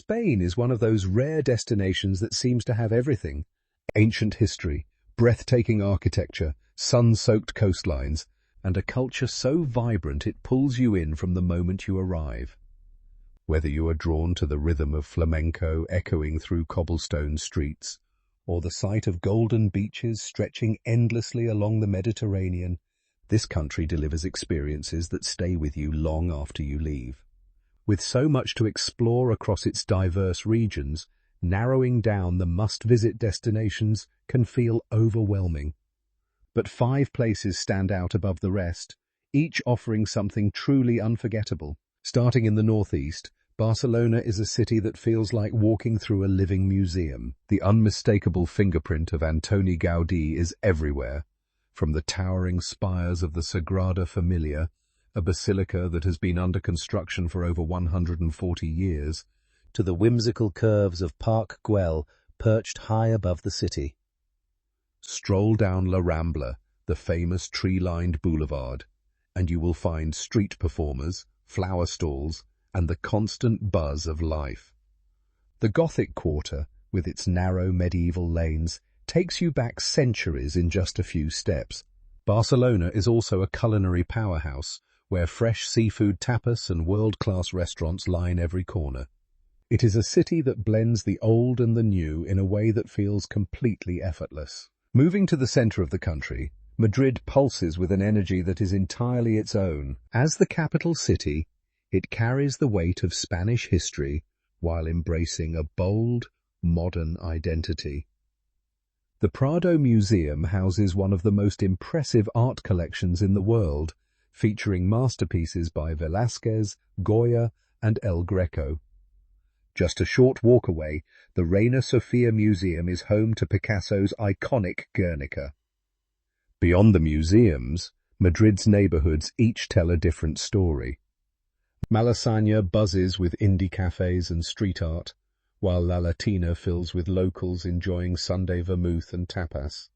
Spain is one of those rare destinations that seems to have everything. Ancient history, breathtaking architecture, sun-soaked coastlines, and a culture so vibrant it pulls you in from the moment you arrive. Whether you are drawn to the rhythm of flamenco echoing through cobblestone streets, or the sight of golden beaches stretching endlessly along the Mediterranean, this country delivers experiences that stay with you long after you leave. With so much to explore across its diverse regions, narrowing down the must-visit destinations can feel overwhelming. But 5 places stand out above the rest, each offering something truly unforgettable. Starting in the northeast, Barcelona is a city that feels like walking through a living museum. The unmistakable fingerprint of Antoni Gaudí is everywhere, from the towering spires of the Sagrada Familia, a basilica that has been under construction for over 140 years, to the whimsical curves of Park Güell perched high above the city. Stroll down La Rambla, the famous tree-lined boulevard, and you will find street performers, flower stalls, and the constant buzz of life. The Gothic quarter, with its narrow medieval lanes, takes you back centuries in just a few steps. Barcelona is also a culinary powerhouse, where fresh seafood tapas and world-class restaurants line every corner. It is a city that blends the old and the new in a way that feels completely effortless. Moving to the center of the country, Madrid pulses with an energy that is entirely its own. As the capital city, it carries the weight of Spanish history while embracing a bold, modern identity. The Prado Museum houses one of the most impressive art collections in the world, featuring masterpieces by Velázquez, Goya, and El Greco. Just a short walk away, the Reina Sofia Museum is home to Picasso's iconic Guernica. Beyond the museums, Madrid's neighborhoods each tell a different story. Malasaña buzzes with indie cafes and street art, while La Latina fills with locals enjoying Sunday vermouth and tapas.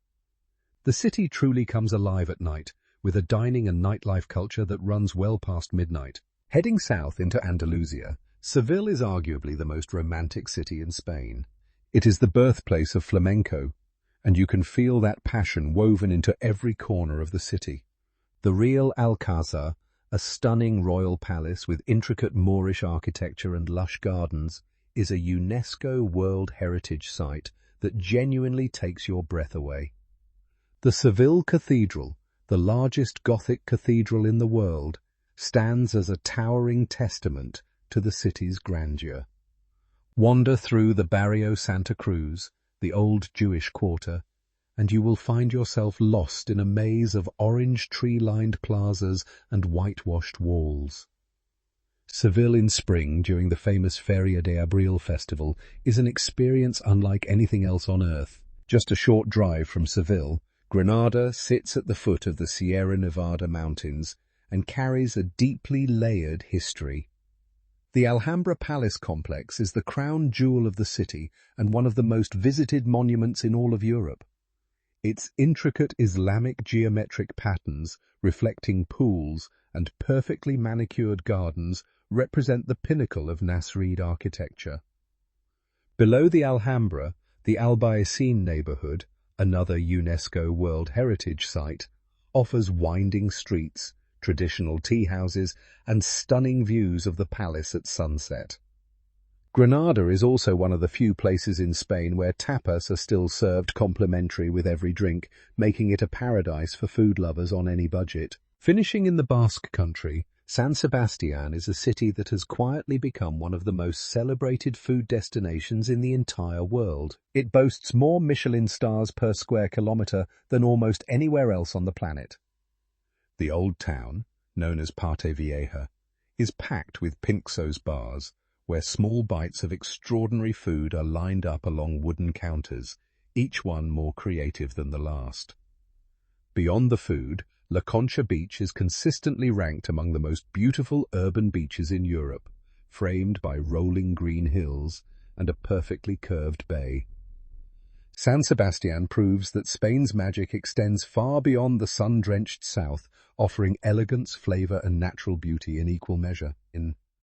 The city truly comes alive at night, with a dining and nightlife culture that runs well past midnight. Heading south into Andalusia, Seville is arguably the most romantic city in Spain. It is the birthplace of flamenco, and you can feel that passion woven into every corner of the city. The Real Alcázar, a stunning royal palace with intricate Moorish architecture and lush gardens, is a UNESCO World Heritage Site that genuinely takes your breath away. The Seville Cathedral, the largest Gothic cathedral in the world, stands as a towering testament to the city's grandeur. Wander through the Barrio Santa Cruz, the old Jewish quarter, and you will find yourself lost in a maze of orange tree-lined plazas and whitewashed walls. Seville in spring, during the famous Feria de Abril festival, is an experience unlike anything else on earth. Just a short drive from Seville, Granada sits at the foot of the Sierra Nevada mountains and carries a deeply layered history. The Alhambra Palace complex is the crown jewel of the city and one of the most visited monuments in all of Europe. Its intricate Islamic geometric patterns, reflecting pools and perfectly manicured gardens, represent the pinnacle of Nasrid architecture. Below the Alhambra, the Albaycín neighborhood, another UNESCO World Heritage Site, offers winding streets, traditional tea houses, and stunning views of the palace at sunset. Granada is also one of the few places in Spain where tapas are still served complimentary with every drink, making it a paradise for food lovers on any budget. Finishing in the Basque country, San Sebastián is a city that has quietly become one of the most celebrated food destinations in the entire world. It boasts more Michelin stars per square kilometre than almost anywhere else on the planet. The old town, known as Parte Vieja, is packed with Pinxo's bars, where small bites of extraordinary food are lined up along wooden counters, each one more creative than the last. Beyond the food, La Concha Beach is consistently ranked among the most beautiful urban beaches in Europe, framed by rolling green hills and a perfectly curved bay. San Sebastián proves that Spain's magic extends far beyond the sun-drenched south, offering elegance, flavor, and natural beauty in equal measure. In